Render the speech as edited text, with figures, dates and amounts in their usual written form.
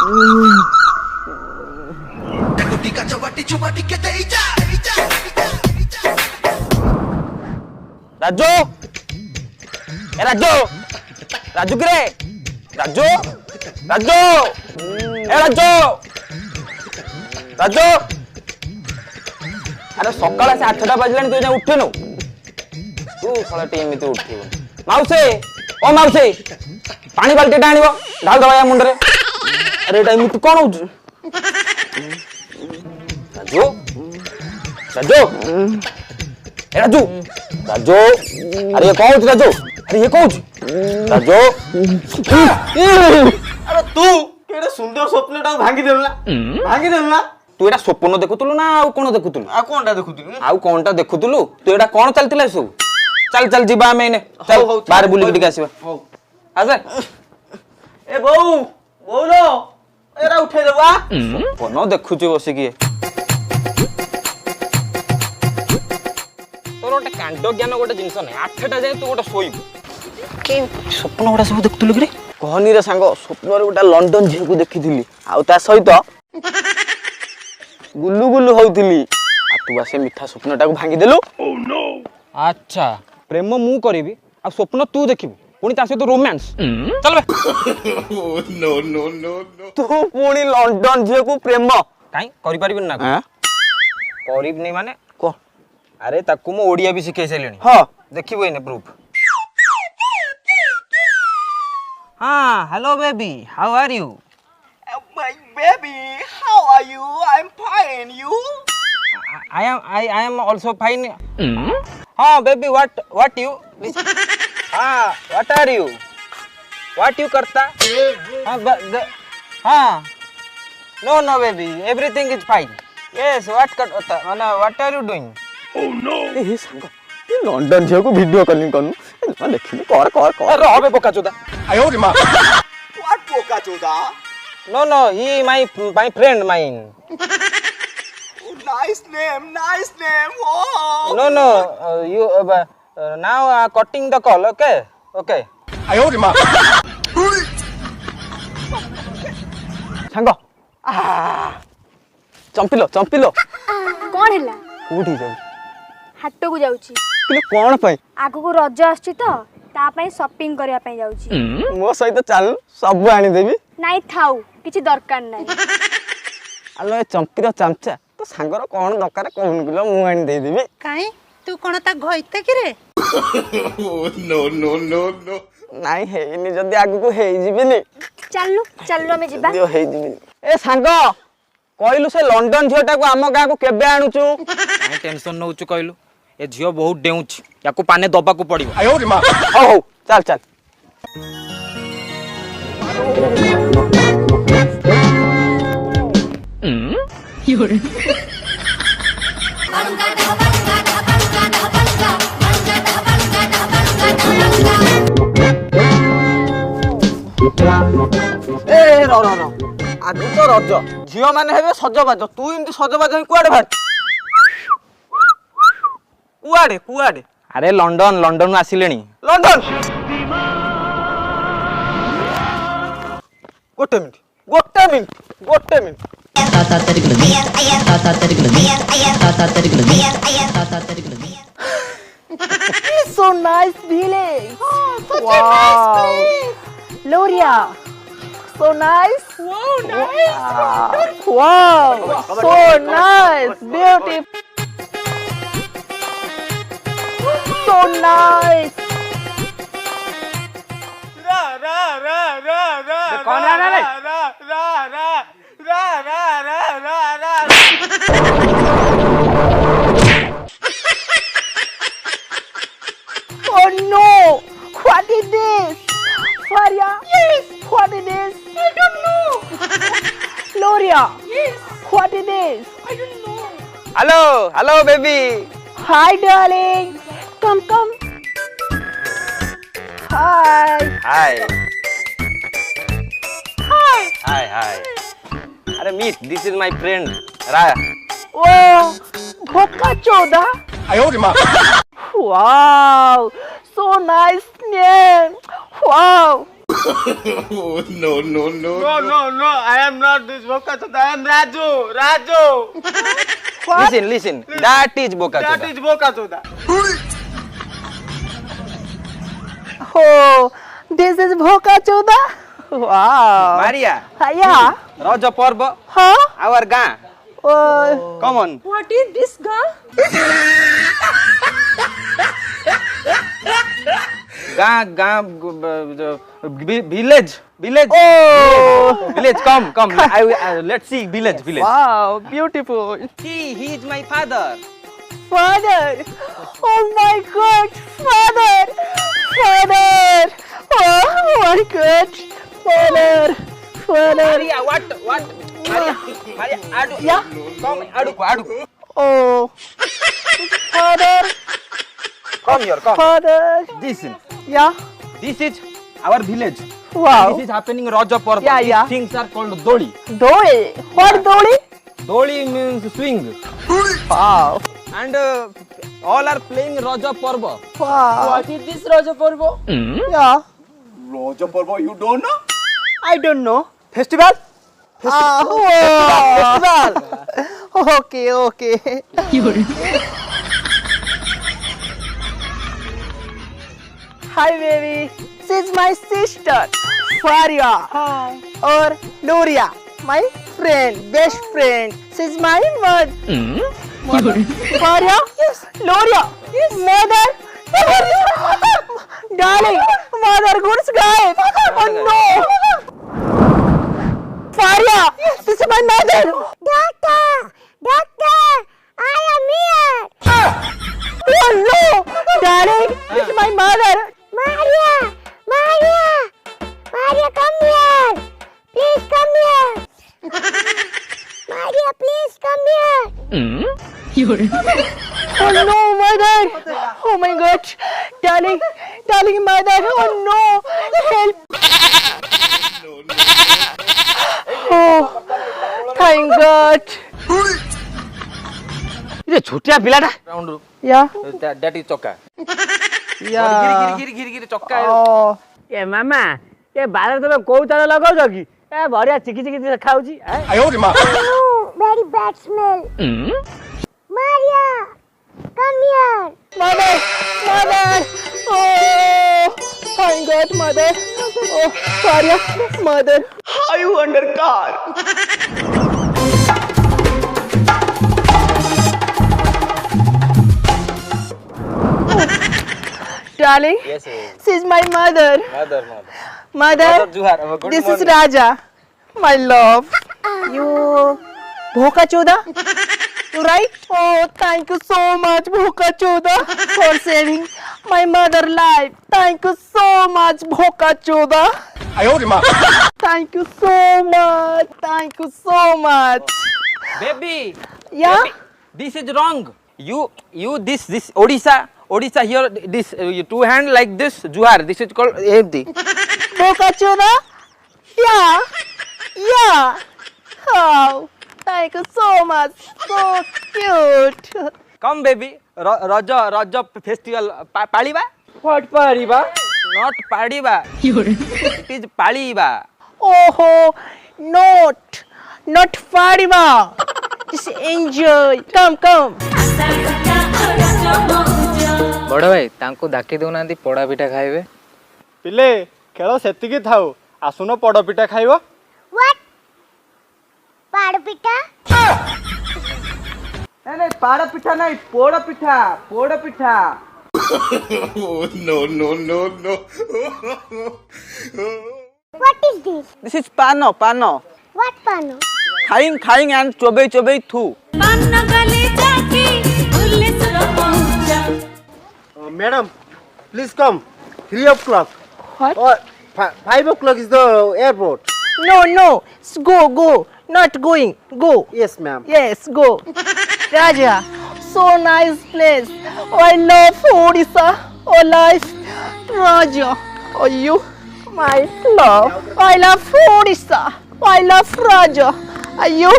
राजू ए राजू राजू किरे राजू राजू ए राजू राजू अरे सकाळ से 8टा बाजलानी तू उठेनु तू फळटी एमिति उठिबो माउसे ओ माउसे पानी बाल्टी आनिबो ढाल दवा या मुंडरे अरे एटा एमिति कोन होउ राजू राजू ए राजू राजू अरे ये कौन राजू अरे ये कौन राजू अरे तू केडे सुंदर स्वप्नटा भांगी देलना तू एटा स्वप्न देखुतलु ना आ कोन देखुतलु आ कोनटा देखुतलु आ कोनटा देखुतलु तू एटा कोन चलतिला सब चल चल जीबा हमें ने चल बाहर बुली के आसीबा हो आजा ए बौ लो एरा उठे देबा कोन देखुची बसी की तोर गोटे कांड ज्ञान गोटे जिनस नै 8टा जाय तू गोटे सोई के स्वप्न गोटा सब देखुतलु कि रे कहनी रे सांग स्वप्न रे गोटा लंडन झी को देखिथिली आ ता सहित गुल्लू गुल्लू होउथिली आ तू आसे मिठा स्वप्नटा को भांगी देलु ओ नो अच्छा प्रेम मु करबी आ स्वप्न तू देखिबी पुणी ता सहित रोमांस चल बे नो नो नो तू पुणी लंडन झी को प्रेम काई करि परिबिन ना करिब नै माने को अरे ताकू मो ओडिया भी सिखाई सैलेनी हां देखिबो एने प्रूफ हां hello baby how are you My baby, how are you? I'm fine. You? I am also fine. हाँ baby, what you? हाँ what are you? What you करता? हाँ no baby, everything is fine. Yes, what are you doing? Oh no. ये संग ये London झियो को video calling करनु मैं देखिनी कर रह बे बोका चोदा आयो रे मां What boka choda? No, he my friend mine. Oh, nice name. Oh. No, you now cutting the call, okay? Ayo ma. Jhianka. चंपिलो कौन हैला कोठी जाऊ हाट को जाउची किले कोन पई आगो को रज आछी तो ता पई शॉपिंग करिया पई जाउची मो सहित चल सब आनी देबी नाइ थाउ किछि दरकार नै आलो चंपीर चमचा तो सांगर कोन दरकार कोन किलो मु आनी दे देबी काई तू कोन ता घइते कि रे नो नाइ हेनी जदी आगु को हेई जिबिनी चललो में जिबा जो हेई जिबिनी ए सांग कहलु से लंदन झियोटा को आम गाँ को केबे आणुचु काई टेंशन नउचु कहलु ए झियो बहुत डेउछ याको पाने दबा को पड़िबो आयो रे मां हो चल योरे ए रो आगु तो रज झियो माने हेबे सजबाज तू इनती सजबाज ही कुआडे भार कुआडे अरे लंडन आसिलेनी लंडन गोटे minute So nice village. such a nice place. Gloria. So nice. Wow, nice. Wow. So nice. Beautiful. So nice. कौन आ रहा है Oh no! What is this? Faria? Yes. What is this? I don't know. Gloria? Yes. What is this? I don't know. Hello baby Hi, darling. Come. Hi. Hi अरे meet this is my friend Raya Oh, Boca Choda. आयो रे मां Wow. So nice name. Wow. No, no, no. No. I am not this Boka Choda. I am Raju. Listen. That is boka That choda. is Boka Choda. Oh, this is Bhoka Choda. Wow. Maria, Yeah. Raja Parva, Huh? our gang. Come on. What is this girl? Village. Oh. Village, come. Let's see village. Wow, beautiful. He is my father. Father. Oh my God. Father. Oh my God. Father. Maria, what? Maria, adu. Yeah. Come, adu. Oh. Father. Come here, come. Father. Yeah. This is our village. Wow. This is happening Raja Parva. Yeah. These things are called Doli. Doli. What Doli? Doli means swing. Wow. And all are playing Raja Parva. Wow. What is this Raja Parva? Yeah. Raja Parva, you don't know? I don't know. Festival? Festival. Okay. Hi baby. She's my sister. Faria. Hi. Or Loria. My friend. Best friend. She's my mother. Faria? Yes. Loria? Yes. Mother? Darling. Mother goods guy. Oh no. Faria. Yes. This is my mother. Doctor. I am here. Oh no. Darling. This is my mother. Maria, come here. Please come here. Maria, please come here. Oh no, mother. Oh my God. Darling, mother. Oh no. Help. Oh, thank God. ये छोटिया पिलाटा round Yeah. that is chokka. Yeah. गिरी चक्का Oh. ए मामा ए बारे तमे कोउ तारा लगाउछ कि ए भरिया चिकी देखाउछि Very bad smell. Maria, come here. Mother. Oh, thank God, mother. Oh, Faria, mother. Are you under car? Darling, Yes. she's my mother. Mother. Mother, Juhar. Good this is morning. Raja, my love. You Bhoka Choda? You right? Oh, thank you so much, Bhoka Choda, for saving my mother's life. Thank you so much, Bhoka Choda. Thank you so much. Baby. Yeah? Baby, this is wrong. You this Odisha here this two hand like this Juhar. This is called mehndi. Bhoka Choda? Yeah. Oh, thank you so much. So cute. Come baby. Raja festival paliba? फट Paribas Not padiba. It is paliba. Oh, not Fadiba. Just enjoy. Come. बड़ भाई तांको डाकी दउनांती पोड़ा पिठा खाइबे पिले खेल सेतिकी थाउ आसुनो पड़ पिठा खाइबो What? Padapita? नहीं पाड़ पिठा नहीं पोड़ पिठा No. What is this? This is pano. What pano? खाइंग and Choubey thu. Madam please come 3 o'clock What? or 5 o'clock is the airport. No. Go. Not going. Go. Yes ma'am. Yes, go. Raja, so nice place. I love Odisha. Oh, life. Raja, you, my love. I love Odisha. I love Raja. You.